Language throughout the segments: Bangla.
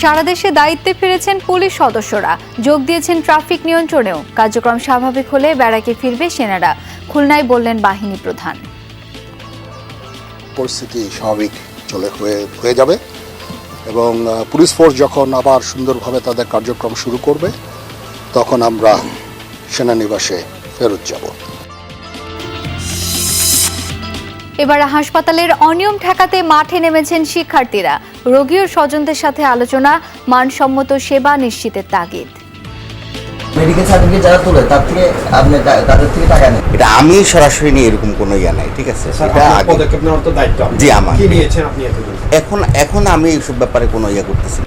সারা দেশে দায়িত্বে ফিরেছেন পুলিশ সদস্যরা, যোগ দিয়েছেন ট্রাফিক নিয়ন্ত্রণেও। কার্যক্রম স্বাভাবিক হলে ব্যারাকে ফিরবে সেনারা, খুলনায় বললেন বাহিনী প্রধান। পরিস্থিতি স্বাভাবিক হয়ে যাবে এবং পুলিশ ফোর্স যখন আবার সুন্দরভাবে তাদের কার্যক্রম শুরু করবে তখন আমরা সেনানিবাসে ফেরত যাব। এবার হাসপাতালের অনিয়ম ঠেকাতে মাঠে নেমেছেন শিক্ষার্থীরা। রোগী ও স্বজনদের সাথে আলোচনা, মানসম্মত সেবা নিশ্চিতের তাগিদ। মেডিকেল সার্টিফিকেট যারা তোলে তার থেকে আপনি তাদের থেকে টাকা নেন, এটা আমি সরাসরি নিয়ে এরকম কোনো ইয়া নাই, ঠিক আছে? পদক্ষেপ নেওয়ার তো দায়িত্ব জি আমার। কি নিয়েছেন আপনি? এখন আমি এইসব ব্যাপারে কোনো ইয়া করতেছি।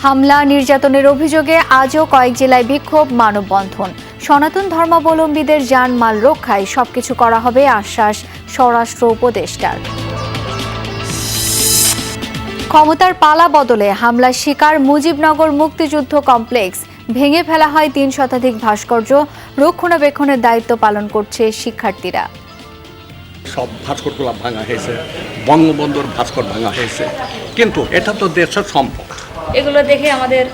হামলা নির্যাতনের অভিযোগে আজও কয়েক জেলায় বিক্ষোভ, মানববন্ধন। সনাতন ধর্মাবলম্বীদের জানমাল রক্ষায় সবকিছু করা হবে আশ্বাস স্বরাষ্ট্র উপদেষ্টার। ক্ষমতার পালা বদলে হামলার শিকার মুজিবনগর মুক্তিযুদ্ধ কমপ্লেক্স। ভেঙে ফেলা হয় ৩ শতাধিক ভাস্কর্য, রক্ষণাবেক্ষণের দায়িত্ব পালন করছে শিক্ষার্থীরা। সব ভাস্করগুলো ভাঙা হয়েছে, বঙ্গবন্ধুর ভাস্কর ভাঙা হয়েছে, কিন্তু এটা তো দেশের সম্পদ। এগুলো দেখে আমাদের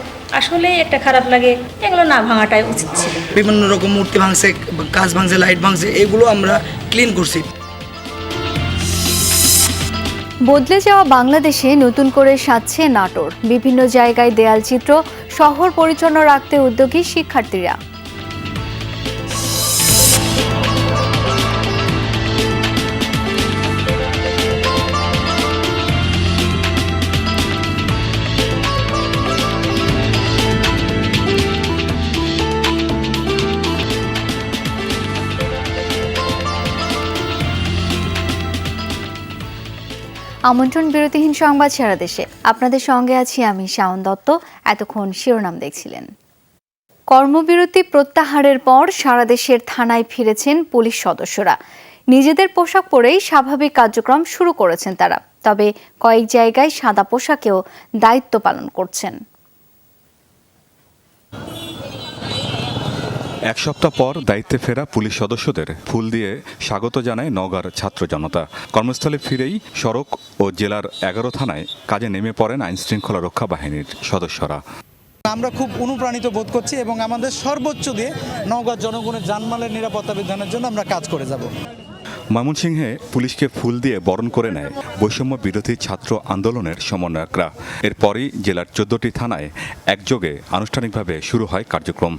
আসলেই একটা খারাপ লাগে, এগুলো না ভাঙাটাই উচিত ছিল। বিভিন্ন রকম মূর্তি ভাঙছে, কাঁচ ভাঙছে, লাইট ভাঙছে, এগুলো আমরা ক্লিন করছি। বদলে যাওয়া বাংলাদেশে নতুন করে সাজছে নাটোর। বিভিন্ন জায়গায় দেয়াল চিত্র, শহর পরিচ্ছন্ন রাখতে উদ্যোগী শিক্ষার্থীরা। আমন্ত্রণ বিরতিহীন সংবাদ সারা দেশে। আপনাদের সঙ্গে আছি আমি শাওন দত্ত। এতক্ষণ শিরোনাম দেখছিলেন। কর্মবিরতি প্রত্যাহারের পর সারা দেশের থানায় ফিরেছেন পুলিশ সদস্যরা। নিজেদের পোশাক পরেই স্বাভাবিক কার্যক্রম শুরু করেছেন তারা। তবে কয়েক জায়গায় সাদা পোশাকেও দায়িত্ব পালন করছেন। এক সপ্তাহ পর দায়িত্বে ফেরা পুলিশ সদস্যদের ফুল দিয়ে স্বাগত জানায় নওগাঁর ছাত্র জনতা। কর্মস্থলে ফিরেই সড়ক ও জেলার 11 থানায় কাজে নেমে পড়েন আইনশৃঙ্খলা রক্ষা বাহিনীর সদস্যরা। আমরা খুব অনুপ্রাণিত বোধ করছি এবং আমাদের সর্বোচ্চ দিয়ে নওগাঁর জনগণের জানমালের নিরাপত্তা বিধানের জন্য আমরা কাজ করে যাব। ময়মনসিংহে পুলিশকে ফুল দিয়ে বরণ করে নেয় বৈষম্য বিরোধী ছাত্র আন্দোলনের সমন্বয়করা। এরপরই জেলার 14টি থানায় একযোগে আনুষ্ঠানিকভাবে শুরু হয় কার্যক্রম।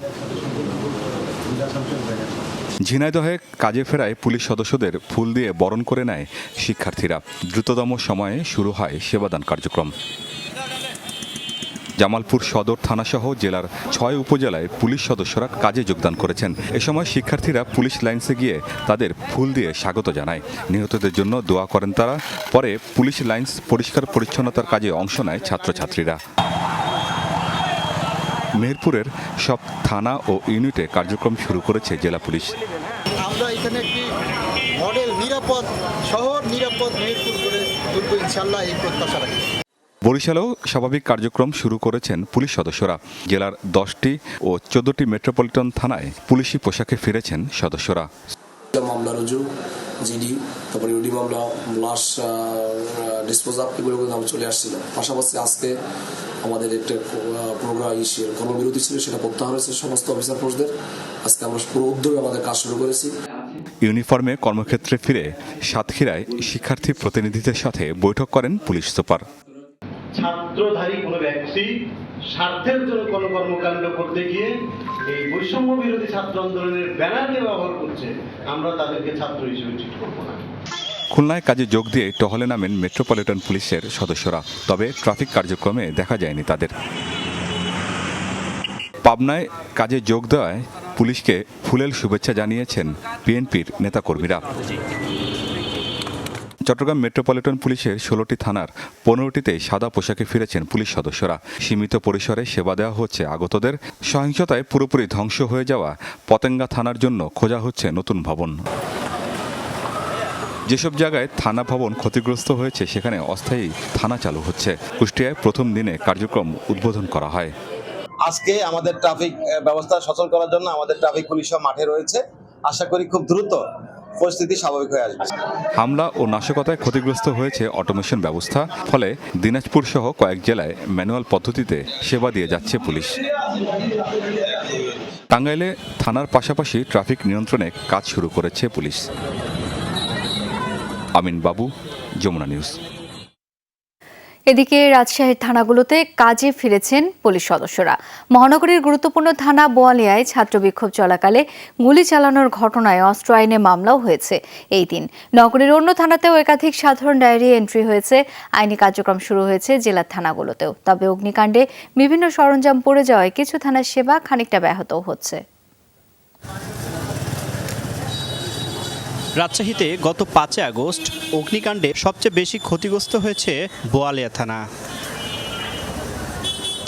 ঝিনাইদহে কাজে ফেরায় পুলিশ সদস্যদের ফুল দিয়ে বরণ করে নেয় শিক্ষার্থীরা। দ্রুততম সময়ে শুরু হয় সেবাদান কার্যক্রম। জামালপুর সদর থানাসহ জেলার 6 উপজেলায় পুলিশ সদস্যরা কাজে যোগদান করেছেন। এ সময় শিক্ষার্থীরা পুলিশ লাইন্সে গিয়ে তাদের ফুল দিয়ে স্বাগত জানায়। নিহতদের জন্য দোয়া করেন তারা। পরে পুলিশ লাইন্স পরিষ্কার পরিচ্ছন্নতার কাজে অংশ নেয় ছাত্রছাত্রীরা। মেহেরপুরের সব থানা ও ইউনিটে কার্যক্রম শুরু করেছে জেলা পুলিশ। আমরা এখানে একটি মডেল নিরাপদ শহর, নিরাপদ মেহেরপুর করে তুলব ইনশাআল্লাহ, এই প্রত্যাশা রাখি। বরিশালেও স্বাভাবিক কার্যক্রম শুরু করেছেন পুলিশ সদস্যরা। জেলার 10টি ও 14টি মেট্রোপলিটন থানায় পুলিশি পোশাকে ফিরেছেন সদস্যরা। মামলা রুজু, জিডি, তারপরে ইউডি মামলা, লাশ ডিসপোজাল, এগুলো আমরা চলে আসছিলাম। পাশাপাশি আজকে আমাদের একটা প্রোগ্রাম কর্মবিরতি ছিল, সেটা প্রত্যাহার হয়েছে সমস্ত অফিসার ফোর্সদের। আজকে আমরা পুরো উদ্যোগে আমাদের কাজ শুরু করেছি। ইউনিফর্মে কর্মক্ষেত্রে ফিরে সাতক্ষীরায় শিক্ষার্থী প্রতিনিধিদের সাথে বৈঠক করেন পুলিশ সুপার। ছাত্রধারী কোনো ব্যক্তি স্বার্থের জন্য কোনো কর্মকাণ্ড করতে গিয়ে এই বৈষম্য বিরোধী ছাত্র আন্দোলনের ব্যানারকে ব্যবহার করছে, আমরা তাদেরকে ছাত্র হিসেবে ট্রিট করব না। খুলনায় কাজে যোগ দিয়ে টহলে নামেন মেট্রোপলিটন পুলিশের সদস্যরা। তবে ট্রাফিক কার্যক্রমে দেখা যায়নি তাদের। পাবনায় কাজে যোগ দেওয়ায় পুলিশকে ফুলেল শুভেচ্ছা জানিয়েছেন বিএনপির নেতাকর্মীরা। চট্টগ্রাম মেট্রোপলিটন পুলিশের 16টি থানার 15টিতে সাদা পোশাকে ফিরেছেন পুলিশ সদস্যরা। সীমিত পরিসরে সেবা দেওয়া হচ্ছে আগতদের। সহিংসতায় পুরোপুরি ধ্বংস হয়ে যাওয়া পতেঙ্গা থানার জন্য খোঁজা হচ্ছে নতুন ভবন। যেসব জায়গায় থানা ভবন ক্ষতিগ্রস্ত হয়েছে সেখানে অস্থায়ী থানা চালু হচ্ছে। কুষ্টিয়ায় প্রথম দিনে কার্যক্রম উদ্বোধন করা হয়। আজকে আমাদের ট্রাফিক ব্যবস্থা সচল করার জন্য আমাদের ট্রাফিক পুলিশ মাঠে রয়েছে। আশা করি খুব দ্রুত পরিস্থিতি স্বাভাবিক হয়ে আসবে। হামলা ও নাশকতায় ক্ষতিগ্রস্ত হয়েছে অটোমেশন ব্যবস্থা, ফলে দিনাজপুর সহ কয়েক জেলায় ম্যানুয়াল পদ্ধতিতে সেবা দিয়ে যাচ্ছে পুলিশ। টাঙ্গাইলে থানার পাশাপাশি ট্রাফিক নিয়ন্ত্রণে কাজ শুরু করেছে পুলিশ। আমিন বাবু, যমুনা নিউজ। এদিকে রাজশাহীর থানাগুলোতে কাজে ফিরেছেন পুলিশ সদস্যরা। মহানগরীর গুরুত্বপূর্ণ থানা বোয়ালিয়ায় ছাত্র বিক্ষোভ চলাকালে গুলি চালানোর ঘটনায় অস্ত্র আইনে মামলাও হয়েছে এই দিন। নগরীর অন্য থানাতেও একাধিক সাধারণ ডায়েরি এন্ট্রি হয়েছে। আইনি কার্যক্রম শুরু হয়েছে জেলার থানাগুলোতেও। তবে অগ্নিকাণ্ডে বিভিন্ন সরঞ্জাম পড়ে যাওয়ায় কিছু থানার সেবা খানিকটা ব্যাহত হচ্ছে। রাজশাহীতে গত ৫ আগস্ট অগ্নিকাণ্ডে সবচেয়ে বেশি ক্ষতিগ্রস্ত হয়েছে বোয়ালিয়া থানা।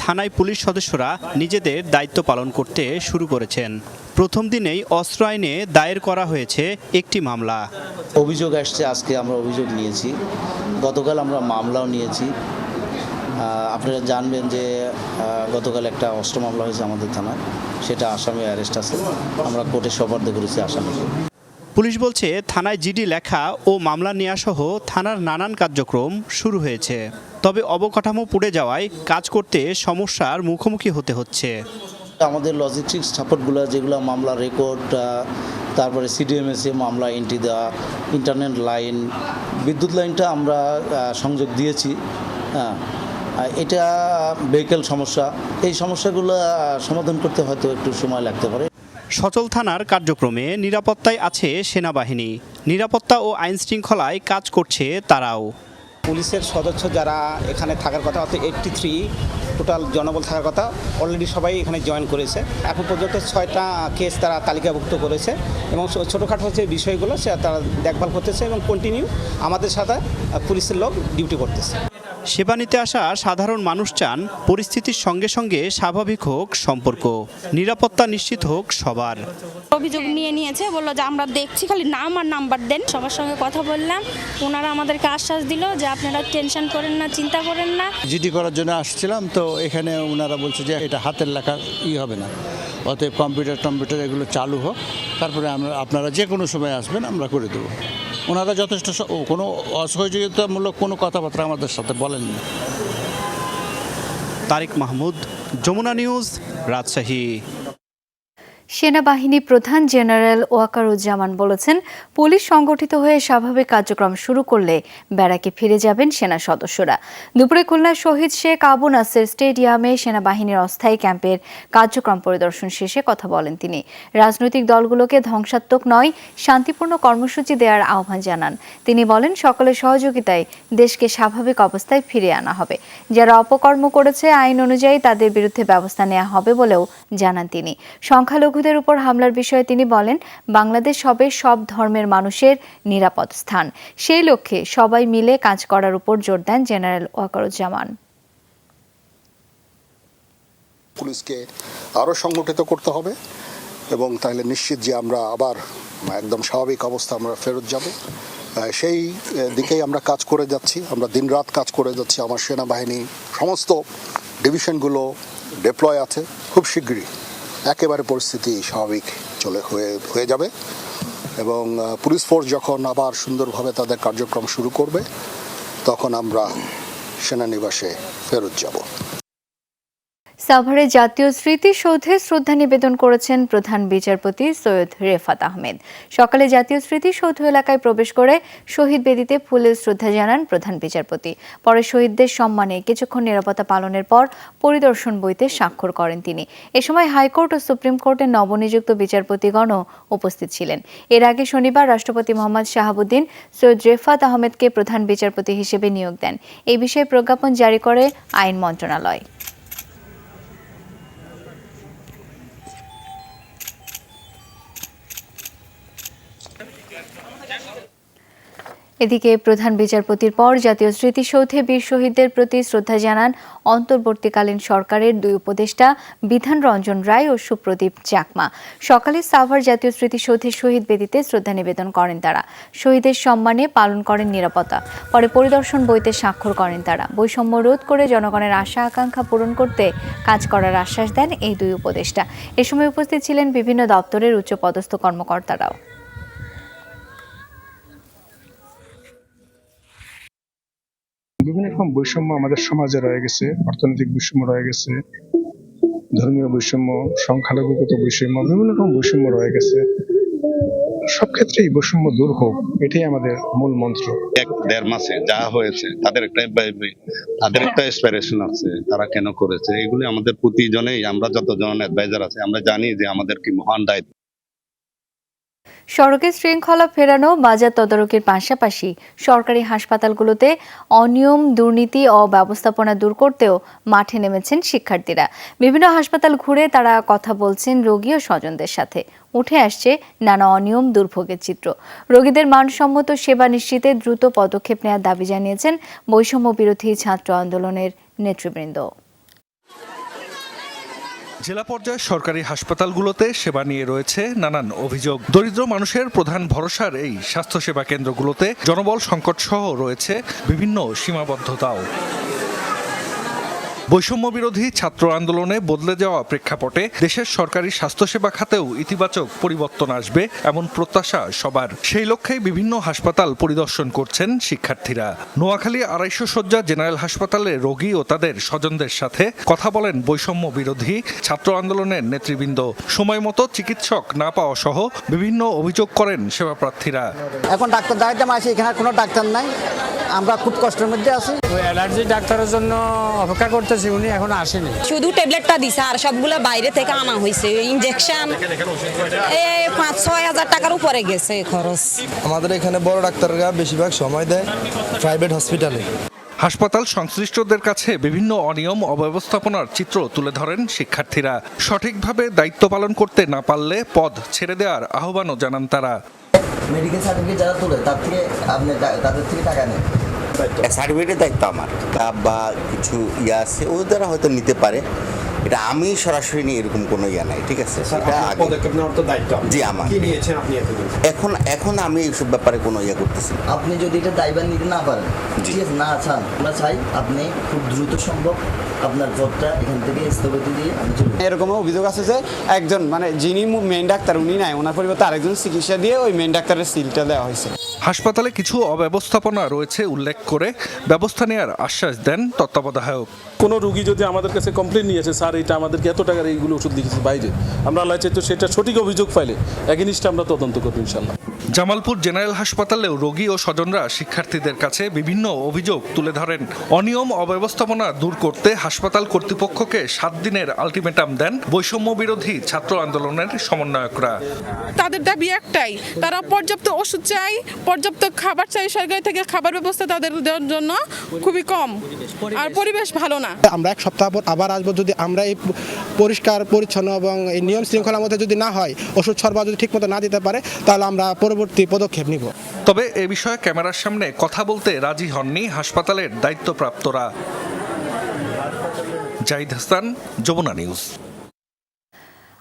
থানায় পুলিশ সদস্যরা নিজেদের দায়িত্ব পালন করতে শুরু করেছেন। প্রথম দিনেই অস্ত্র আইনে দায়ের করা হয়েছে একটি মামলা। অভিযোগ আসছে, আজকে আমরা অভিযোগ নিয়েছি, গতকাল আমরা মামলাও নিয়েছি। আপনারা জানবেন যে গতকাল একটা অস্ত্র মামলা হয়েছে আমাদের থানায়, সেটা আসামি অ্যারেস্ট আছে, আমরা কোর্টে সোপর্দ করেছি আসামিকে। পুলিশ বলছে থানায় জিডি লেখা ও মামলা নেওয়া সহ থানার নানান কার্যক্রম শুরু হয়েছে। তবে অবকাঠামো পুড়ে যাওয়ায় কাজ করতে সমস্যার মুখোমুখি হতে হচ্ছে। আমাদের লজিস্টিক্স সাপোর্টগুলো, যেগুলো মামলা রেকর্ড, তারপরে সিডিএমএসে মামলা এন্ট্রি দেওয়া, ইন্টারনেট লাইন, বিদ্যুৎ লাইনটা আমরা সংযোগ দিয়েছি। এটা ভেহিকেল সমস্যা, এই সমস্যাগুলো সমাধান করতে হয়তো একটু সময় লাগতে পারে। সচল থানার কার্যক্রমে নিরাপত্তায় আছে সেনাবাহিনী। নিরাপত্তা ও আইন শৃঙ্খলায় কাজ করছে তারাও। পুলিশের সদস্য যারা এখানে থাকার কথা, অর্থাৎ 83 টোটাল জনবল থাকার কথা, অলরেডি সবাই এখানে জয়েন করেছে। এখন পর্যন্ত 6টা কেস তারা তালিকাভুক্ত করেছে এবং ছোটোখাটো হচ্ছে বিষয়গুলো সে তারা দেখভাল করতেছে এবং কন্টিনিউ আমাদের সাথে পুলিশের লোক ডিউটি করতেছে। সেবা নিতে আসা সাধারণ মানুষ চান পরিস্থিতির সঙ্গে সঙ্গে স্বাভাবিক হোক সম্পর্ক, নিরাপত্তা নিশ্চিত হোক সবার। অভিযোগ নিয়েছে, বললো যে আমরা দেখছি, খালি নাম আর নাম্বার দেন। সবার সঙ্গে কথা বললাম, ওনারা আমাদেরকে আশ্বাস দিল যে আপনারা টেনশন করেন না, চিন্তা করেন না। জিডি করার জন্য আসছিলাম, তো এখানে ওনারা বলছে যে এটা হাতের লেখা হবে না, অতএব কম্পিউটার এগুলো চালু হোক, তারপরে আপনারা যে কোনো সময় আসবেন, আমরা করে দেবো। ওনারা যথেষ্ট কোনো অসহযোগিতামূলক কোনো কথাবার্তা আমাদের সাথে বলেননি। তারিক মাহমুদ, যমুনা নিউজ, রাজশাহী। সেনাবাহিনী প্রধান জেনারেল ওয়াকারুজ্জামান বলেছেন, পুলিশ সংগঠিত হয়ে স্বাভাবিক কার্যক্রম শুরু করলে ব্যারাকে ফিরে যাবেন সেনা সদস্যরা। দুপুরে খুলনা শহীদ শেখ আবু নাসের স্টেডিয়ামে সেনাবাহিনীর অস্থায়ী ক্যাম্পের কার্যক্রম পরিদর্শন শেষে কথা বলেন তিনি। রাজনৈতিক দলগুলোকে ধ্বংসাত্মক নয়, শান্তিপূর্ণ কর্মসূচি দেওয়ার আহ্বান জানান তিনি। বলেন, সকলের সহযোগিতায় দেশকে স্বাভাবিক অবস্থায় ফিরিয়ে আনা হবে। যারা অপকর্ম করেছে আইন অনুযায়ী তাদের বিরুদ্ধে ব্যবস্থা নেওয়া হবে বলেও জানান তিনি। সংখ্যালঘু উপর হামলার বিষয়ে তিনি বলেন, বাংলাদেশ হবে সব ধর্মের মানুষের নিরাপদ স্থান। সেই লক্ষ্যে সবাই মিলে কাজ করার উপর জোর দেন জেনারেল ওয়াকারুজ্জামান। পুলিশকে আরও সংগঠিত করতে হবে এবং তাহলে নিশ্চিত যে আমরা আবার একদম স্বাভাবিক অবস্থা আমরা ফেরত যাব, সেই দিকেই আমরা কাজ করে যাচ্ছি। আমরা দিনরাত কাজ করে যাচ্ছি। আমার সেনাবাহিনী সমস্ত ডিভিশনগুলো ডিপ্লয় আছে। খুব শীঘ্রই একেবারে পরিস্থিতি স্বাভাবিক হয়ে যাবে এবং পুলিশ ফোর্স যখন আবার সুন্দরভাবে তাদের কার্যক্রম শুরু করবে, তখন আমরা সেনানিবাসে ফেরত যাব। সাভারে জাতীয় স্মৃতিসৌধে শ্রদ্ধা নিবেদন করেছেন প্রধান বিচারপতি সৈয়দ রেফাত আহমেদ। সকালে জাতীয় স্মৃতিসৌধ এলাকায় প্রবেশ করে শহীদ বেদিতে ফুলের শ্রদ্ধা জানান প্রধান বিচারপতি। পরে শহীদদের সম্মানে কিছুক্ষণ নিরাপত্তা পালনের পর পরিদর্শন বইতে স্বাক্ষর করেন তিনি। এ সময় হাইকোর্ট ও সুপ্রিম কোর্টের নবনিযুক্ত বিচারপতিগণও উপস্থিত ছিলেন। এর আগে শনিবার রাষ্ট্রপতি মোহাম্মদ শাহাবুদ্দিন সৈয়দ রেফাত আহমেদকে প্রধান বিচারপতি হিসেবে নিয়োগ দেন। এই বিষয়ে প্রজ্ঞাপন জারি করে আইন মন্ত্রণালয়। এদিকে প্রধান বিচারপতির পর জাতীয় স্মৃতিসৌধে বীর শহীদদের প্রতি শ্রদ্ধা জানান অন্তর্বর্তীকালীন সরকারের দুই উপদেষ্টা বিধান রঞ্জন রায় ও সুপ্রদীপ চাকমা। সকালে সাভার জাতীয় স্মৃতিসৌধে শহীদ বেদিতে শ্রদ্ধা নিবেদন করেন তারা। শহীদের সম্মানে পালন করেন নিরাপত্তা। পরে পরিদর্শন বইতে স্বাক্ষর করেন তারা। বৈষম্য রোধ করে জনগণের আশা আকাঙ্ক্ষা পূরণ করতে কাজ করার আশ্বাস দেন এই দুই উপদেষ্টা। এ সময় উপস্থিত ছিলেন বিভিন্ন দপ্তরের উচ্চপদস্থ কর্মকর্তারাও। বিভিন্ন রকম বৈষম্য আমাদের সমাজে রয়ে গেছে, অর্থনৈতিক বৈষম্য রয়ে গেছে, ধর্মীয় বৈষম্য, সংখ্যালঘুগত বৈষম্য, বিভিন্ন রকম বৈষম্য রয়ে গেছে। সব ক্ষেত্রেই বৈষম্য দূর হোক, এটাই আমাদের মূল মন্ত্র। 1-1.5 মাসে যা হয়েছে তাদের একটা এক্সপাইরেশন আছে, তারা কেন করেছে, এগুলি আমাদের প্রতিজনেই, আমরা যতজন অ্যাডভাইজার আছে আমরা জানি যে আমাদের কি মহান দায়িত্ব। সড়কে শৃঙ্খলা ফেরানো, বাজার তদারকির পাশাপাশি সরকারি হাসপাতালগুলোতে অনিয়ম, দুর্নীতি ও ব্যবস্থাপনা দূর করতেও মাঠে নেমেছেন শিক্ষার্থীরা। বিভিন্ন হাসপাতাল ঘুরে তারা কথা বলছেন রোগী ও স্বজনদের সাথে। উঠে আসছে নানা অনিয়ম, দুর্ভোগের চিত্র। রোগীদের মানসম্মত সেবা নিশ্চিতে দ্রুত পদক্ষেপ নেওয়ার দাবি জানিয়েছেন বৈষম্য বিরোধী ছাত্র আন্দোলনের নেতৃবৃন্দ। জেলা পর্যায়ে সরকারি হাসপাতালগুলোতে সেবা নিয়ে রয়েছে নানান অভিযোগ। দরিদ্র মানুষের প্রধান ভরসার এই স্বাস্থ্যসেবা কেন্দ্রগুলোতে জনবল সংকট সহ রয়েছে বিভিন্ন সীমাবদ্ধতাও। বৈষম্য বিরোধী ছাত্র আন্দোলনে বদলে যাওয়া প্রেক্ষাপটে দেশের সরকারি স্বাস্থ্যসেবা খাতেও ইতিবাচক পরিবর্তন আসবে এমন প্রত্যাশা সবার। সেই লক্ষ্যেই বিভিন্ন হাসপাতাল পরিদর্শন করছেন শিক্ষার্থীরা। নোয়াখালী 250 শয্যা জেনারেল হাসপাতালে রোগী ও তাদের স্বজনদের সাথে কথা বলেন বৈষম্য বিরোধী ছাত্র আন্দোলনের নেতৃবৃন্দ। সময় মতো চিকিৎসক না পাওয়া সহ বিভিন্ন অভিযোগ করেন সেবাপ্রার্থীরা। এখন ডাক্তার দেখাইতে আসি, এখানে কোনো ডাক্তার নাই, আমরা খুব কষ্টের মধ্যে আছি। অ্যালার্জি ডাক্তারের জন্য অপেক্ষা করতেছি, উনি এখনো আসেনি। শুধু ট্যাবলেটটা দিছে আর সবগুলো বাইরে থেকে আনা হয়েছে। ইনজেকশন 5-6 হাজার টাকার উপরে গেছে খরচ। আমাদের এখানে বড় ডাক্তাররা বেশিরভাগ সময় দেয় প্রাইভেট হসপিটালে। হাসপাতাল সংশ্লিষ্টদের কাছে বিভিন্ন অনিয়ম, অব্যবস্থাপনার চিত্র তুলে ধরেন শিক্ষার্থীরা। সঠিকভাবে দায়িত্ব পালন করতে না পারলে পদ ছেড়ে দেওয়ার আহ্বানও জানান তারা। মেডিকেল সার্টিফিকেট যারা তোলে তাদের থেকে টাকা নেয়। সার্টিফিকেটের দায়িত্ব আমার বা কিছু আছে ওদের দ্বারা হয়তো নিতে পারে, এটা আমি সরাসরি নিয়ে এরকম কোনো নাই, ঠিক আছে। পদক্ষেপ নেওয়ার তো দায়িত্ব জি আমার। কি নিয়েছেন আপনি এতদিন? এখন আমি এইসব ব্যাপারে কোনো করতেছি। আপনি যদি এটা দায়ভার নিতে না পারেন, ঠিক আছে, না চান, আমরা চাই আপনি খুব দ্রুত সম্ভব আপনার পদটা এখান থেকে স্থগিত দিয়ে আমি চলে। এরকম অভিযোগ আছে যে একজন যিনি মেইন ডাক্তার উনি নাই, ওনার পরিবর্তে আরেকজন চিকিৎসা দিয়ে ওই মেইন ডাক্তারের সিলটা দেওয়া হয়েছে। হাসপাতালে কিছু অব্যবস্থাপনা রয়েছে উল্লেখ করে ব্যবস্থা নেওয়ার আশ্বাস দেন তত্ত্বাবধায়ক। কোনো রোগী যদি আমাদের কাছে কমপ্লেন নিয়েছে, স্যার এটা আমাদেরকে এত টাকার এইগুলো ওষুধ লিখেছে বাইরে, আমরা আল্লাহ চাই তো সেটা সঠিক অভিযোগ পাইলে এগেইনস্টে আমরা তদন্ত করব ইনশাআল্লাহ। জামালপুর জেনারেল হাসপাতালেও রোগী ও স্বজনরা শিক্ষার্থীদের কাছে বিভিন্ন অভিযোগ তুলে ধরেন। অনিয়ম, অব্যবস্থাপনা দূর করতে হাসপাতাল কর্তৃপক্ষকে 7 দিনের আলটিমেটাম দেন বৈষম্য বিরোধী ছাত্র আন্দোলনের সমন্বয়করা। তাদের দাবি একটাই, তারা পর্যাপ্ত ওষুধ চাই, পর্যাপ্ত খাবার চাই, সরকার থেকে খাবার ব্যবস্থা তাদের জন্য খুবই কম, আর পরিবেশ ভালো না। আমরা 1 সপ্তাহ পর আবার আসবো, যদি আমরা এই পরিষ্কার পরিচ্ছন্ন এবং এই নিয়ম শৃঙ্খলার মধ্যে যদি না হয়, ওষুধ সরবরাহ যদি ঠিকমতো না দিতে পারে, তাহলে আমরা পরবর্তী পদক্ষেপ নিব। তবে এ বিষয়ে ক্যামেরার সামনে কথা বলতে রাজি হননি হাসপাতালের দায়িত্বপ্রাপ্তরা। জাহিদ হাসান, যমুনা নিউজ।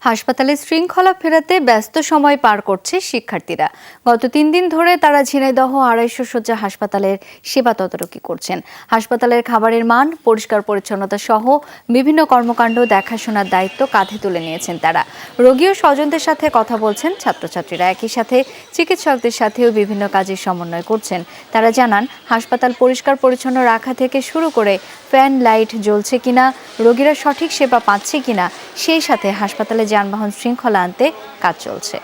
হাসপাতালে শৃঙ্খলা ফেরাতে ব্যস্ত সময় পার করছে শিক্ষার্থীরা। গত 3 দিন ধরে তারা ঝিনাইদহ 250 শয্যা হাসপাতালের সেবা তদারকি করছেন। হাসপাতালের খাবারের মান, পরিষ্কার পরিচ্ছন্নতা সহ বিভিন্ন কর্মকাণ্ড দেখাশোনার দায়িত্ব কাঁধে তুলে নিয়েছেন তারা। রোগী ও স্বজনদের সাথে কথা বলছেন ছাত্রছাত্রীরা। একই সাথে চিকিৎসকদের সাথেও বিভিন্ন কাজের সমন্বয় করছেন। তারা জানান, হাসপাতাল পরিষ্কার পরিচ্ছন্ন রাখা থেকে শুরু করে ফ্যান লাইট জ্বলছে কিনা, রোগীরা সঠিক সেবা পাচ্ছে কিনা, সেই সাথে হাসপাতালে যানবাহন শৃঙ্খলা আনতে কাজ চলছে।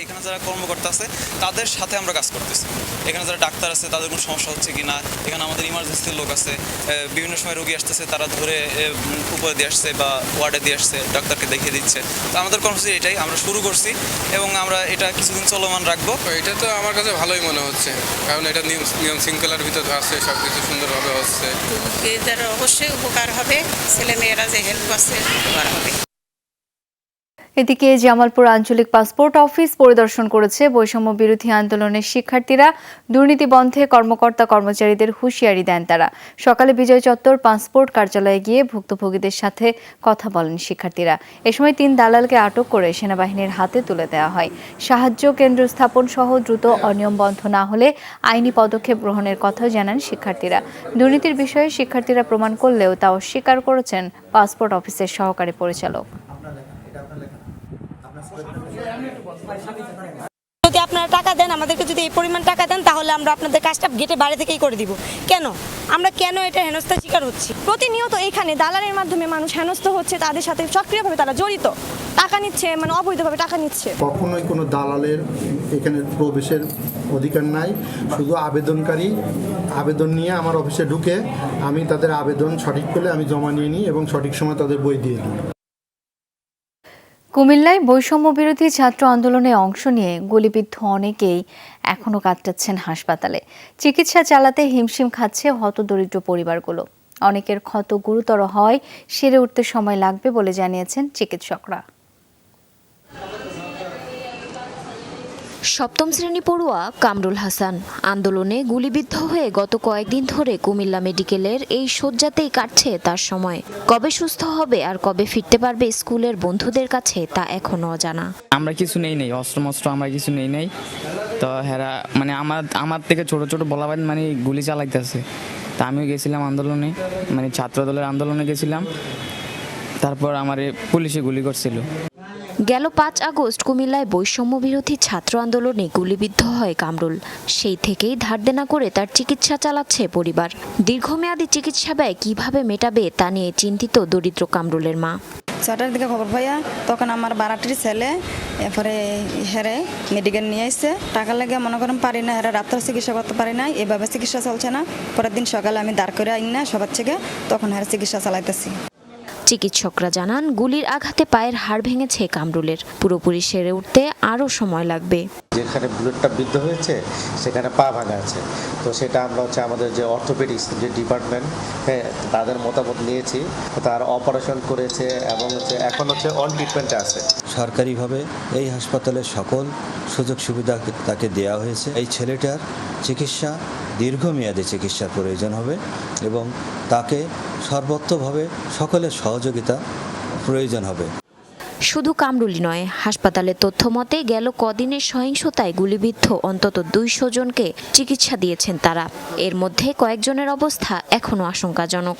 এখানে যারা কর্মকর্তা আছে তাদের সাথে আমরা কাজ করতেছি। এখানে যারা ডাক্তার আছে তাদের কোনো সমস্যা হচ্ছে কিনা, এখানে আমাদের ইমার্জেন্সির লোক আছে, বিভিন্ন সময় রোগী আসতেছে, তারা ধরে উপরে দিয়ে আসছে বা ওয়ার্ডে দিয়ে আসছে, ডাক্তারকে দেখিয়ে দিচ্ছে। তো আমাদের কর্মসূচি এটাই আমরা শুরু করছি এবং আমরা এটা কিছুদিন চলমান রাখবো। এটা তো আমার কাছে ভালোই মনে হচ্ছে, কারণ এটা নিয়ম শৃঙ্খলার ভিতরে আছে, সব কিছু সুন্দরভাবে হচ্ছে। এদের অবশ্যই উপকার হবে, ছেলে মেয়েরা যে হেল্প করছে উপকার হবে। এদিকে জামালপুর আঞ্চলিক পাসপোর্ট অফিস পরিদর্শন করেছে বৈষম্য বিরোধী আন্দোলনের শিক্ষার্থীরা। দুর্নীতি বন্ধে কর্মকর্তা কর্মচারীদের হুঁশিয়ারি দেন তারা। সকালে বিজয় চত্বর পাসপোর্ট কার্যালয়ে গিয়ে ভুক্তভোগীদের সাথে কথা বলেন শিক্ষার্থীরা। এ সময় 3 দালালকে আটক করে সেনাবাহিনীর হাতে তুলে দেওয়া হয়। সাহায্য কেন্দ্র স্থাপন সহ দ্রুত অনিয়ম বন্ধ না হলে আইনি পদক্ষেপ গ্রহণের কথাও জানান শিক্ষার্থীরা। দুর্নীতির বিষয়ে শিক্ষার্থীরা প্রমাণ করলেও তা অস্বীকার করেছেন পাসপোর্ট অফিসের সহকারী পরিচালক। যদি আপনারা টাকা টাকা দেন, আমাদেরকে যদি এই পরিমাণ টাকা দেন তাহলে আমরা আপনাদের কাজটা গেটে বাইরে থেকেই করে দিব। কেন আমরা এটা হেনস্থার শিকার হচ্ছি? প্রতিনিয়ত এখানে দালালের মাধ্যমে মানুষ হেনস্থা হচ্ছে, তাদের সাথে সক্রিয়ভাবে তারা জড়িত, টাকা নিচ্ছে, মানে অবৈধভাবে টাকা নিচ্ছে। কখনোই কোনো দালালের এখানে প্রবেশের অধিকার নাই। শুধু আবেদনকারী আবেদন নিয়ে আমার অফিসে ঢুকে আমি তাদের আবেদন সঠিক পেলে আমি জমা নিয়ে নিই এবং সঠিক সময় তাদের বই দিয়ে দিই। কুমিল্লায় বৈষম্য বিরোধী ছাত্র আন্দোলনে অংশ নিয়ে গুলিবিদ্ধ অনেকেই এখনও কাটাচ্ছেন হাসপাতালে। চিকিৎসা চালাতে হিমশিম খাচ্ছে হতদরিদ্র পরিবারগুলো। অনেকের ক্ষত গুরুতর হয়, সেরে উঠতে সময় লাগবে বলে জানিয়েছেন চিকিৎসকরা। সপ্তম শ্রেণী পড়ুয়া কামরুল হাসান আন্দোলনে গুলিবিদ্ধ হয়ে গত কয়েকদিন ধরে কুমিল্লা মেডিকেলের এই শয্যাতেই কাটছে তার সময়। কবে সুস্থ হবে আর কবে ফিরতে পারবে স্কুলের বন্ধুদের কাছে তা এখনো অজানা। আমরা কিছু নেই অস্ত্র আমরা কিছু নেই তো হেরা মানে আমার থেকে ছোট ছোট বলাবাদ মানে গুলি চালাইতেছে। তা আমিও গেছিলাম আন্দোলনে, মানে ছাত্র দলের আন্দোলনে গেছিলাম, তারপর আমারে পুলিশে গুলি করছিল। গেল ৫ আগস্ট কুমিল্লায় বৈষম্য বিরোধী ছাত্র আন্দোলনে গুলিবিদ্ধ হয় কামরুল। সেই থেকেই ধার দেনা করে তার চিকিৎসা চালাচ্ছে পরিবার। দীর্ঘমেয়াদী চিকিৎসা ব্যয় কিভাবে মেটাবে তা নিয়ে চিন্তিত দরিদ্র কামরুলের মা। 6টার দিকে খবর পাইয়া তখন আমার বারাটির ছেলে এরপরে হেরে মেডিকেল নিয়ে এসছে। টাকা লাগে মনে করেন পারি না, হেরা রাত্রে চিকিৎসা করতে পারি না, এভাবে চিকিৎসা চলছে না। পরের দিন সকালে আমি দাঁড় করে আইন না সবার থেকে, তখন হেরা চিকিৎসা চালাইতেছি। চিকিৎসকরা জানান গুলির আঘাতে পায়ের হাড় ভেঙেছে কামরুলের। পুরোপুরি সেরে উঠতে আরও সময় লাগবে। যেখানে বুলেটটা বিদ্ধ হয়েছে সেখানে পা ভাঙা আছে, তো সেটা আমরা আমাদের যে অর্থোপেডিক্স যে ডিপার্টমেন্ট, হ্যাঁ, তাদের মতামত নিয়েছি, তার অপারেশন করেছে এবং এখন অন ট্রিটমেন্টে আছে। সরকারিভাবে এই হাসপাতালের সকল সুযোগ সুবিধা তাকে দেওয়া হয়েছে। এই ছেলেটার চিকিৎসা দীর্ঘমেয়াদী চিকিৎসার প্রয়োজন হবে এবং তাকে সর্বত্রভাবে সকলের সহযোগিতা প্রয়োজন হবে। শুধু কামরুলই নয়, হাসপাতালের তথ্য মতে গেল কদিনের সহিংসতায় গুলিবিদ্ধ অন্তত 200 জনকে চিকিৎসা দিয়েছেন তারা। এর মধ্যে কয়েকজনের অবস্থা এখনও আশঙ্কাজনক।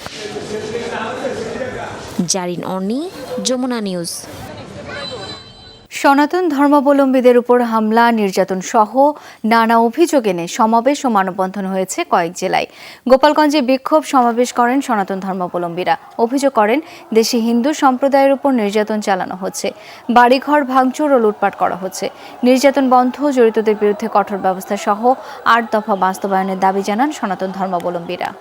জারিন অনি, যমুনা নিউজ। সনাতন ধর্মাবলম্বীদের উপর হামলা, নির্যাতন সহ নানা অভিযোগ এনে সমাবেশ ও মানববন্ধন হয়েছে কয়েক জেলায়। গোপালগঞ্জে বিক্ষোভ সমাবেশ করেন সনাতন ধর্মাবলম্বীরা। অভিযোগ করেন দেশে হিন্দু সম্প্রদায়ের উপর নির্যাতন চালানো হচ্ছে, বাড়িঘর ভাঙচুর ও লুটপাট করা হচ্ছে। নির্যাতন বন্ধ, জড়িতদের বিরুদ্ধে কঠোর ব্যবস্থা সহ 8 দফা বাস্তবায়নের দাবি জানান সনাতন ধর্মাবলম্বীরা।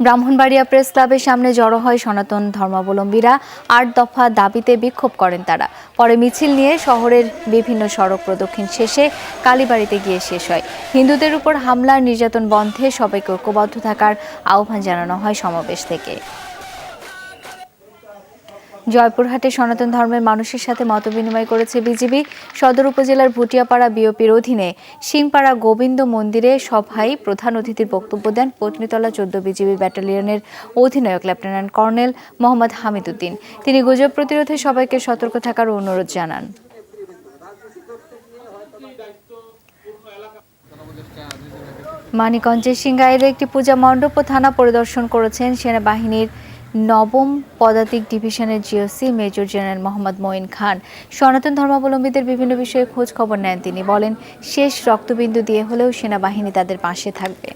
ব্রাহ্মণবাড়িয়া প্রেস ক্লাবের সামনে জড়ো হয় সনাতন ধর্মাবলম্বীরা। 8 দফা দাবিতে বিক্ষোভ করেন তারা। পরে মিছিল নিয়ে শহরের বিভিন্ন সড়ক প্রদক্ষিণ শেষে কালীবাড়িতে গিয়ে শেষ হয়। হিন্দুদের উপর হামলা, নির্যাতন বন্ধে সবাইকে ঐক্যবদ্ধ থাকার আহ্বান জানানো হয় সমাবেশ থেকে। জয়পুরহাটে সনাতন ধর্মের মানুষের সাথে মতবিনিময় করেছে বিজিবি। সদর উপজেলার ভুটিয়াপাড়া বিওপির অধীনে সিংপাড়া গোবিন্দ মন্দিরে সভায় প্রধান অতিথির বক্তব্য দেন পত্নীতলা 14 বিজিবি ব্যাটালিয়নের অধিনায়ক লেফটেন্যান্ট কর্নেল মোহাম্মদ হামিদ উদ্দিন। তিনি গুজব প্রতিরোধে সবাইকে সতর্ক থাকার অনুরোধ জানান। মানিকগঞ্জের সিংগাইরে একটি পূজা মণ্ডপ ও থানা পরিদর্শন করেছেন সেনাবাহিনীর 9ম পদাতিক ডিভিশনের GOC major general Mohammad Moin Khan. সনাতন ধর্মাবলম্বীদের বিভিন্ন বিষয়ে খোঁজ খবর নেন তিনি। বলেন, শেষ রক্তবিন্দু দিয়ে হলেও সেনাবাহিনী তাদের পাশে থাকবে।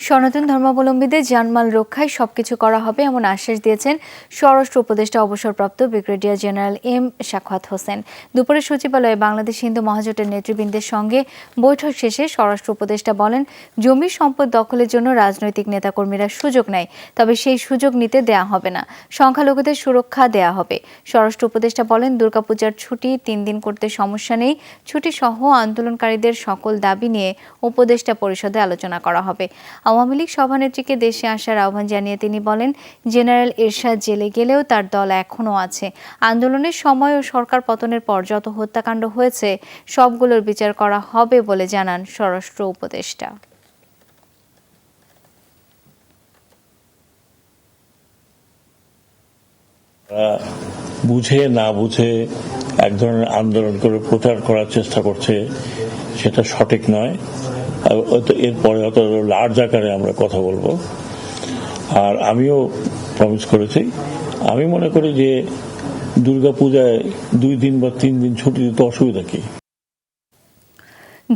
সনাতন ধর্মাবলম্বীদের জানমাল রক্ষায় সবকিছু করা হবে এমন আশ্বাস দিয়েছেন স্বরাষ্ট্র উপদেষ্টা অবসরপ্রাপ্ত brigadier general M Shakhawat Hossain. দুপুরে সচিবালয়ে বাংলাদেশ হিন্দু মহাজোটের নেতৃবৃন্দের সঙ্গে বৈঠক শেষে স্বরাষ্ট্র উপদেষ্টা বলেন, জমি সম্পদ দখলের জন্য রাজনৈতিক নেতাকর্মীরা সুযোগ নেয়, তবে সেই সুযোগ নিতে দেয়া হবে না। সংখ্যালঘুদের সুরক্ষা দেয়া হবে। স্বরাষ্ট্র উপদেষ্টা বলেন, দুর্গাপূজার ছুটি 3 দিন করতে সমস্যা নেই। ছুটি সহ আন্দোলনকারীদের সকল দাবি নিয়ে উপদেষ্টা পরিষদে আলোচনা করা হবে। আওয়ামী লীগ সভানেত্রীকে দেশে আসার আহ্বান জানিয়ে তিনি বলেন, জেনারেল এরশাদ জেলে গেলেও তার দল এখনও আছে। আন্দোলনের সময় ও সরকার পতনের পর যত হত্যাকাণ্ড হয়েছে সবগুলোর বিচার করা হবে বলে জানান স্বরাষ্ট্র উপদেষ্টা। বুঝে না বুঝে এক ধরনের আন্দোলন করে প্রচার করার চেষ্টা করছে, সেটা সঠিক নয়। এরপরে হয়তো লার্জ আকারে আমরা কথা বলবো। আর আমিও প্রমিস করেছি, আমি মনে করি যে দুর্গাপূজায় 2 দিন বা 3 দিন ছুটি দিতে অসুবিধা কি।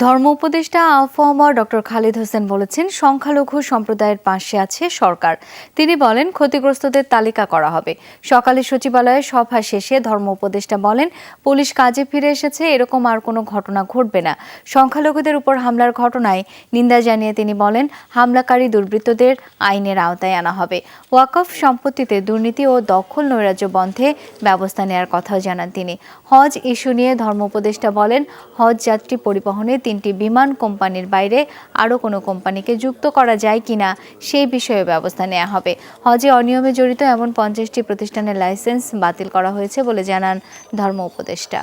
ধর্ম উপদেষ্টা আফম ডক্টর খালিদ হোসেন বলেছেন, সংখ্যালঘু সম্প্রদায়ের পাশে আছে সরকার। তিনি বলেন, ক্ষতিগ্রস্তদের তালিকা করা হবে। সকালে সচিবালয়ে সভা শেষে ধর্ম উপদেষ্টা বলেন, পুলিশ কাজে ফিরে এসেছে, এরকম আর কোনো ঘটনা ঘটবে না। সংখ্যালঘুদের উপর হামলার ঘটনায় নিন্দা জানিয়ে তিনি বলেন, হামলাকারী দুর্বৃত্তদের আইনের আওতায় আনা হবে। ওয়াকফ সম্পত্তিতে দুর্নীতি ও দখল নৈরাজ্য বন্ধে ব্যবস্থা নেওয়ার কথাও জানান তিনি। হজ ইস্যু নিয়ে ধর্ম উপদেষ্টা বলেন, হজ যাত্রী পরিবহনে 3টি বিমান কোম্পানির বাইরে আরও কোনো কোম্পানিকে যুক্ত করা যায় কিনা সেই বিষয়ে ব্যবস্থা নেওয়া হবে। হজে অনিয়মে জড়িত এমন 50টি প্রতিষ্ঠানের লাইসেন্স বাতিল করা হয়েছে বলে জানান ধর্ম উপদেষ্টা।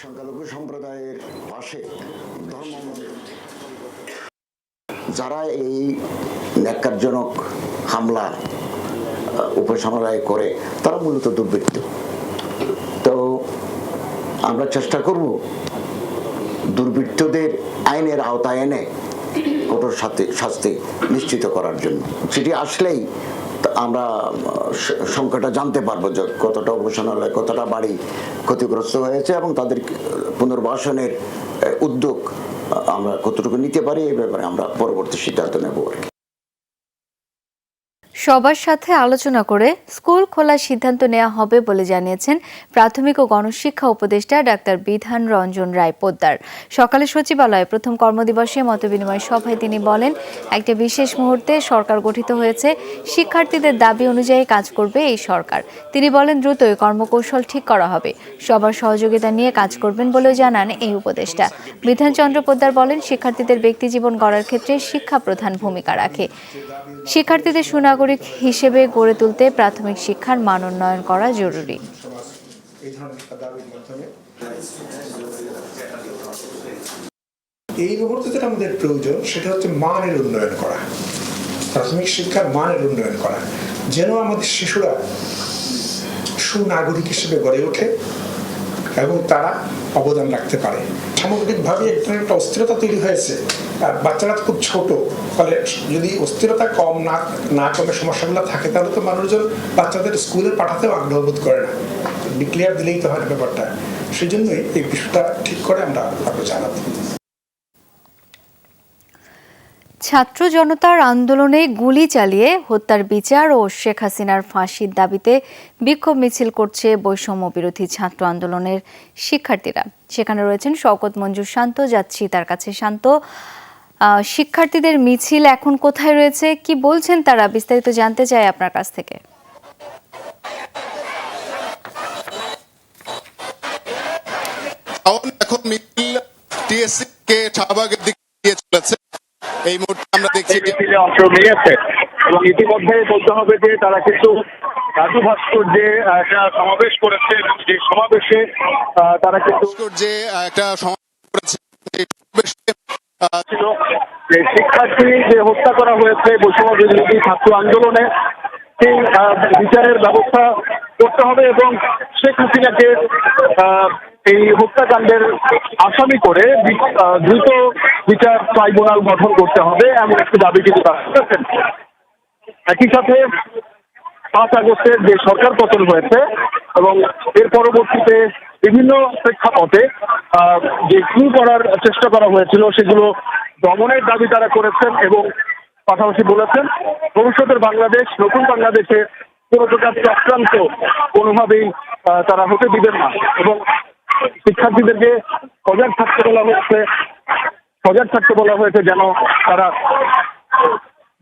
সংখ্যালঘু সম্প্রদায়ের পাশে যারা এই ন্যাক্কারজনক হামলা উপসমালয় করে তারা মূলত দুর্বৃত্ত। তো আমরা চেষ্টা করব দুর্বৃত্তদের আইনের আওতায় এনে কঠোর শাস্তি নিশ্চিত করার জন্য। সেটি আসলেই আমরা সংখ্যাটা জানতে পারবো যে কতটা উপাসনালয়, কতটা বাড়ি ক্ষতিগ্রস্ত হয়েছে এবং তাদের পুনর্বাসনের উদ্যোগ আমরা কতটুকু নিতে পারি এই ব্যাপারে আমরা পরবর্তী সিদ্ধান্ত নেব আর কি। সবার সাথে আলোচনা করে স্কুল খোলার সিদ্ধান্ত নেওয়া হবে বলে জানিয়েছেন প্রাথমিক ও গণশিক্ষা উপদেষ্টা ডাক্তার বিধান রঞ্জন রায় পোদ্দার। সকালে সচিবালয়ে প্রথম কর্মদিবসে মতবিনিময় সভায় তিনি বলেন, একটা বিশেষ মুহূর্তে সরকার গঠিত হয়েছে, শিক্ষার্থীদের দাবি অনুযায়ী কাজ করবে এই সরকার। তিনি বলেন, দ্রুতই কর্মকৌশল ঠিক করা হবে, সবার সহযোগিতা নিয়ে কাজ করবেন বলেও জানান এই উপদেষ্টা। বিধান চন্দ্র পোদ্দার বলেন, শিক্ষার্থীদের ব্যক্তিজীবন গড়ার ক্ষেত্রে শিক্ষা প্রধান ভূমিকা রাখে। শিক্ষার্থীদের সুনাগরিক হিসেবে গড়ে তুলতে প্রাথমিক শিক্ষার মান উন্নয়ন করা জরুরি। এই মুহূর্তে যেটা আমাদের প্রয়োজন সেটা হচ্ছে মানের উন্নয়ন করা, প্রাথমিক শিক্ষার মানের উন্নয়ন করা, যেন আমাদের শিশুরা সুনাগরিক হিসেবে গড়ে ওঠে এবং তারা অবদান রাখতে পারে। সামগ্রিকভাবে একটা অস্থিরতা তৈরি হয়েছে, আর বাচ্চারা খুব ছোট, ফলে যদি অস্থিরতা কম না কমে সমস্যাগুলো থাকে তাহলে তো মানুষজন বাচ্চাদের স্কুলে পাঠাতেও আগ্রহ বোধ করে না। ডিক্লেয়ার দিলেই তো হয় ব্যাপারটা। সেই জন্যই এই বিষয়টা ঠিক করে আমরা আপনাকে জানাবো। ছাত্র জনতার আন্দোলনে গুলি চালিয়ে হত্যার বিচার ও শেখ হাসিনার ফাঁসির দাবিতে বিক্ষোভ মিছিল করছে বৈষম্য বিরোধী ছাত্র আন্দোলনের শিক্ষার্থীরা। সেখানে রয়েছেন শওকত মঞ্জুর শান্ত, যাচ্ছি তার কাছে। শান্ত, শিক্ষার্থীদের মিছিল এখন কোথায় রয়েছে, কি বলছেন তারা, বিস্তারিত জানতে চাই আপনার কাছ থেকে। এখন মিছিল টিএসসি কে শাহবাগের দিকে এগিয়ে চলেছে। এই মুহূর্তে আমরা দেখছি অংশ নিয়েছে এবং ইতিমধ্যে বলতে হবে যে তারা কিন্তু রাজু ভাস্কর্যে একটা সমাবেশ করেছে এবং যে সমাবেশে তারা কিন্তু যে একটা সমাবেশ করেছে ছিল যে শিক্ষার্থী যে হত্যা করা হয়েছে বৈষম্য বিরোধী ছাত্র আন্দোলনে, সেই বিচারের ব্যবস্থা করতে হবে এবং শেখ হাসিনাকে এই হত্যাকাণ্ডের আসামি করে দ্রুত বিচার ট্রাইব্যুনাল গঠন করতে হবে, এমন একটি দাবি কিন্তু তারা করেছেন। একই সাথে 5 আগস্টের যে সরকার পতন হয়েছে এবং এর পরবর্তীতে বিভিন্ন প্রেক্ষাপটে যে ক্লু করার চেষ্টা করা হয়েছিল সেগুলো দমনের দাবি তারা করেছেন এবং পাশাপাশি বলেছেন ভবিষ্যতের বাংলাদেশ, নতুন বাংলাদেশে কোনো প্রকার চক্রান্ত কোনোভাবেই তারা হতে দিবেন না এবং শিক্ষার্থীদেরকে সজাগ থাকতে বলা হয়েছে যেন তারা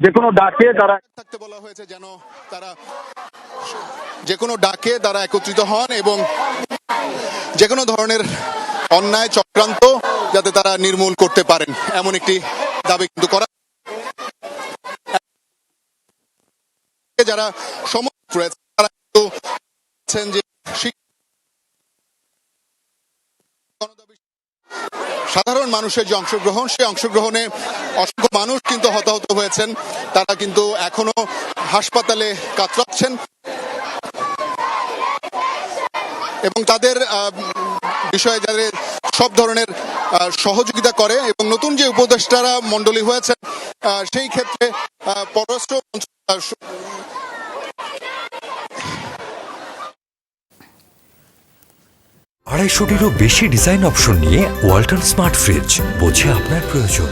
যে কোনো ডাকে তারা একত্রিত হন এবং যে কোনো ধরনের অন্যায় চক্রান্ত যাতে তারা নির্মূল করতে পারেন, এমন একটি দাবি কিন্তু করা। যারা সমর্থক রয়েছে তারা কিন্তু যে সাধারণ মানুষের যে অংশগ্রহণ, সেই অংশগ্রহণে অসংখ্য মানুষ কিন্তু হতাহত হয়েছেন, তারা কিন্তু এখনো হাসপাতালে কাতরাচ্ছেন এবং তাদের বিষয়ে যাদের সব ধরনের সহযোগিতা করে এবং নতুন যে উপদেষ্টারা মণ্ডলী হয়েছে সেই ক্ষেত্রে পররাষ্ট্র 250-টিরও বেশি ডিজাইন অপশন নিয়ে ওয়ালটন স্মার্ট ফ্রিজ, বোঝে আপনার প্রয়োজন।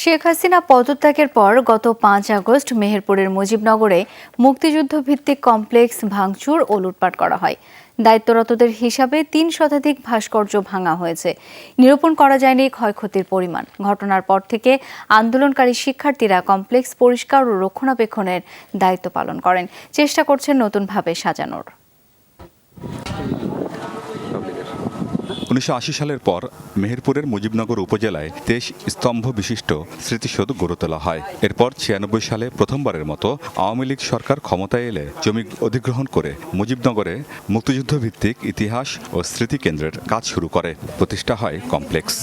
শেখ হাসিনা পদত্যাগের পর গত 5 আগস্ট মেহেরপুরের মুজিবনগরে মুক্তিযুদ্ধ ভিত্তিক কমপ্লেক্স ভাঙচুর ও লুটপাট করা হয়। দায়িত্বরতদের হিসাবে 3 শতাধিক ভাস্কর্য ভাঙা হয়েছে। নিরূপণ করা যায়নি ক্ষয়ক্ষতির পরিমাণ। ঘটনার পর থেকে আন্দোলনকারী শিক্ষার্থীরা কমপ্লেক্স পরিষ্কার ও রক্ষণাবেক্ষণের দায়িত্ব পালন করেন, চেষ্টা করছেন নতুনভাবে সাজানোর। 1980 সালের পর মেহেরপুরের মুজিবনগর উপজেলায় 23 স্তম্ভ বিশিষ্ট স্মৃতিসৌধ গড়ে তোলা হয়। এরপর 96 সালে প্রথমবারের মতো আওয়ামী লীগ সরকার ক্ষমতায় এলে জমি অধিগ্রহণ করে মুজিবনগরে মুক্তিযুদ্ধ ভিত্তিক ইতিহাস ও স্মৃতি কেন্দ্রের কাজ শুরু করে। প্রতিষ্ঠা হয় কমপ্লেক্স।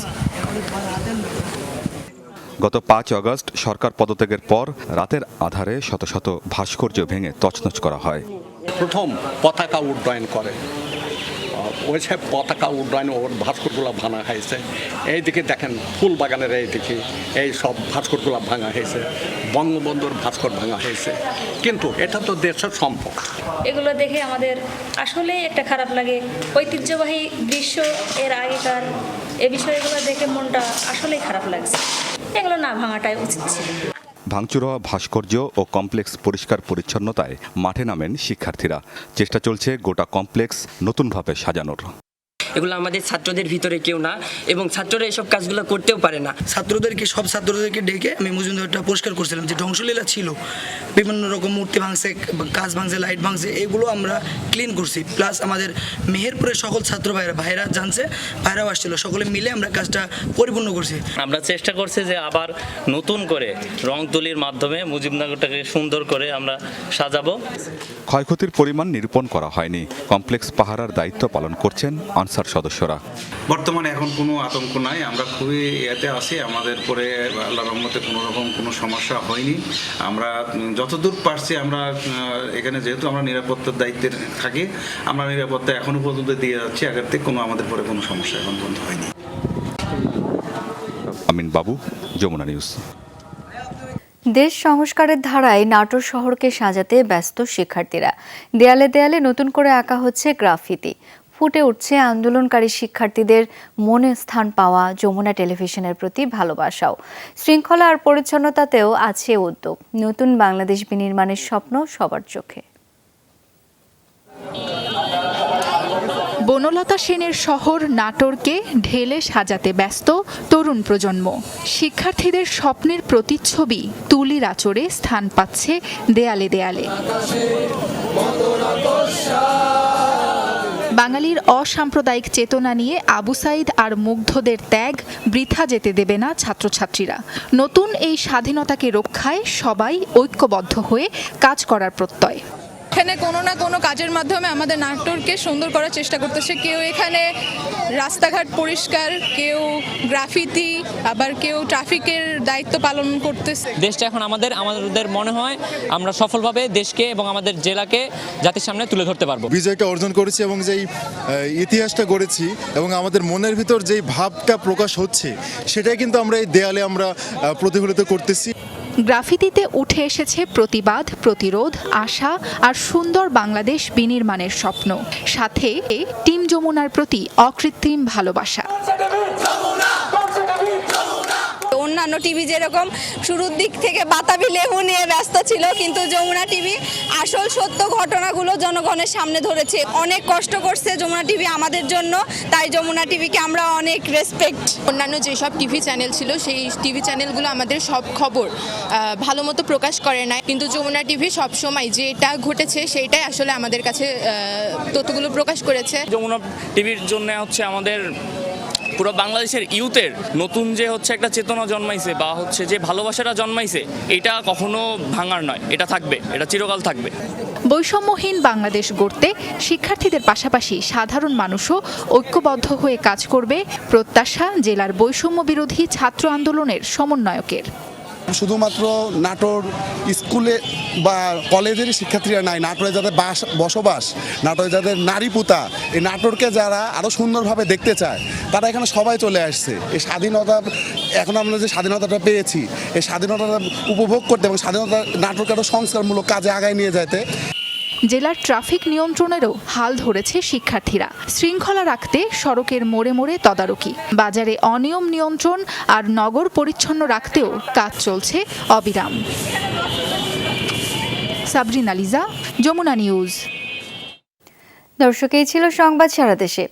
গত 5 আগস্ট সরকার পদত্যাগের পর রাতের আধারে শত শত ভাস্কর্য ভেঙে তছনছ করা হয়। প্রথম পতাকা উড্ডয়ন করে, ওই সব পতাকা উড্ডয়ন ওর ভাস্করগুলো ভাঙা হয়েছে। এইদিকে দেখেন ফুল বাগানের এইদিকে এই সব ভাস্করগুলো ভাঙা হয়েছে, বঙ্গবন্ধুর ভাস্কর ভাঙা হয়েছে। কিন্তু এটা তো দেশের সম্পদ। এগুলো দেখে আমাদের আসলেই একটা খারাপ লাগে। ঐতিহ্যবাহী দৃশ্য এর আগেকার এ বিষয়গুলো দেখে মনটা আসলেই খারাপ লাগছে। এগুলো না ভাঙাটাই উচিত ছিল। ভাঙচুর হওয়া ভাস্কর্য ও কমপ্লেক্স পরিষ্কার পরিচ্ছন্নতায় মাঠে নামেন শিক্ষার্থীরা। চেষ্টা চলছে গোটা কমপ্লেক্স নতুনভাবে সাজানোর। এগুলো আমাদের ছাত্রদের ভিতরে কেউ না, এবং ছাত্ররা এসব কাজগুলো করতেও পারে না। সব ছাত্রদেরকে ডেকে আমি মুজিবনগরটা পরিষ্কার করছিলাম। যে ধ্বংসলীলা ছিল, বিভিন্ন রকম মূর্তি ভাঙছে, কাজ ভাঙছে, লাইট ভাঙছে, এগুলো আমরা ক্লিন করছি। প্লাস আমাদের মেহেরপুরের সকল ছাত্র ভাইরা জানছে, ভাইরাও আসছিল, সকলে মিলে আমরা কাজটা পরিপূর্ণ করছি। আমরা চেষ্টা করছি যে আবার নতুন করে রং তুলির মাধ্যমে মুজিবনগরটাকে সুন্দর করে আমরা সাজাবো। ক্ষয়ক্ষতির পরিমাণ নিরূপণ করা হয়নি। কমপ্লেক্স পাহারার দায়িত্ব পালন করছেন আনসার সদস্যরা। বর্তমানে এখন কোনো আতঙ্ক নাই, আমরা খুবই এতে আছি। আমাদের পরে আল্লাহর রহমতে কোনো রকম কোনো সমস্যা হয়নি। আমরা যতদূর পারছি, আমরা এখানে যেহেতু আমরা নিরাপত্তার দায়িত্বে থাকি, আমরা নিরাপত্তা এখনো পর্যন্ত দিয়ে যাচ্ছি। আগের থেকে আমাদের পরে কোনো সমস্যা এখন পর্যন্ত হয়নি। আমিন বাবু, যমুনা নিউজ। দেশ সংস্কারের ধারায় নাটোর শহরকে সাজাতে ব্যস্ত শিক্ষার্থীরা। দেয়ালে দেয়ালে নতুন করে আঁকা হচ্ছে গ্রাফিতি। ফুটে উঠছে আন্দোলনকারী শিক্ষার্থীদের মনে স্থান পাওয়া যমুনা টেলিভিশনের প্রতি ভালোবাসাও। শৃঙ্খলা আর পরিচ্ছন্নতাতেও আছে উদ্যোগ। নতুন বাংলাদেশ বিনির্মাণের স্বপ্ন সবার চোখে। বনলতা সেনের শহর নাটোরকে ঢেলে সাজাতে ব্যস্ত তরুণ প্রজন্ম। শিক্ষার্থীদের স্বপ্নের প্রতিচ্ছবি তুলির আঁচড়ে স্থান পাচ্ছে দেয়ালে দেয়ালে। বাঙালির অসাম্প্রদায়িক চেতনা নিয়ে আবু সাইদ আর মুগ্ধদের ত্যাগ বৃথা যেতে দেবে না ছাত্রছাত্রীরা। নতুন এই স্বাধীনতাকে রক্ষায় সবাই ঐক্যবদ্ধ হয়ে কাজ করার প্রত্যয়। এখানে কোনো না কোনো কাজের মাধ্যমে আমাদের নাটোরকে সুন্দর করার চেষ্টা করতেছে। কেউ এখানে রাস্তাঘাট পরিষ্কার, কেউ গ্রাফিতি, আবার কেউ ট্রাফিকের দায়িত্ব পালন করতেছে। দেশটা এখন আমাদের মনে হয় আমরা সফলভাবে দেশকে এবং আমাদের জেলাকে জাতির সামনে তুলে ধরতে পারবো। বিজয়টা অর্জন করেছি এবং যেই ইতিহাসটা গড়েছি এবং আমাদের মনের ভিতর যেই ভাবটা প্রকাশ হচ্ছে, সেটাই কিন্তু আমরা এই দেয়ালে আমরা প্রতিফলিত করতেছি। গ্রাফিতিতে উঠে এসেছে প্রতিবাদ, প্রতিরোধ, আশা আর সুন্দর বাংলাদেশ বিনির্মাণের স্বপ্ন। সাথে টিম যমুনার প্রতি অকৃত্রিম ভালোবাসা। অন্যান্য টিভি যেরকম শুরুর দিক থেকে বাতাবি লেবু নিয়ে ব্যস্ত ছিল, কিন্তু যমুনা টিভি আসল সত্য ঘটনাগুলো জনগণের সামনে ধরেছে। অনেক কষ্ট করছে যমুনা টিভি আমাদের জন্য, তাই যমুনা টিভিকে আমরা অনেক রেসপেক্ট। অন্যান্য যেসব টিভি চ্যানেল ছিল, সেই টিভি চ্যানেলগুলো আমাদের সব খবর ভালো মতো প্রকাশ করে না, কিন্তু যমুনা টিভি সবসময় যেটা ঘটেছে সেইটাই আসলে আমাদের কাছে তথ্যগুলো প্রকাশ করেছে। যমুনা টিভির জন্য হচ্ছে আমাদের পুরো বাংলাদেশের ইউথের নতুন যে হচ্ছে একটা চেতনা জন্মাইছে বা হচ্ছে যে ভালোবাসাটা জন্মাইছে, এটা কখনো ভাঙার নয়, এটা থাকবে, এটা চিরকাল থাকবে। বৈষম্যহীন বাংলাদেশ গড়তে শিক্ষার্থীদের পাশাপাশি সাধারণ মানুষও ঐক্যবদ্ধ হয়ে কাজ করবে, প্রত্যাশা জেলার বৈষম্য বিরোধী ছাত্র আন্দোলনের সমন্বয়কের। শুধুমাত্র নাটোর স্কুলে বা কলেজেরই শিক্ষার্থীরা নাই, নাটোরে যাদের বসবাস, নাটোরে যাদের নারী পুতা, এই নাটোরকে যারা আরও সুন্দরভাবে দেখতে চায় তারা এখানে সবাই চলে আসছে। এই স্বাধীনতা, এখন আমরা যে স্বাধীনতাটা পেয়েছি, এই স্বাধীনতাটা উপভোগ করতে এবং স্বাধীনতা নাটোরকে আরও সংস্কারমূলক কাজে আগায় নিয়ে যেতে। জেলার ট্রাফিক নিয়ন্ত্রণেরও হাল ধরেছে শিক্ষার্থীরা। শৃঙ্খলা রাখতে সড়কের মোড়ে মোড়ে তদারকি, বাজারে অনিয়ম নিয়ন্ত্রণ আর নগর পরিচ্ছন্ন রাখতেও কাজ চলছে অবিরাম। সাবরিনা লিজা, যমুনা নিউজ। দর্শক, এই ছিল সংবাদ সারা দেশে।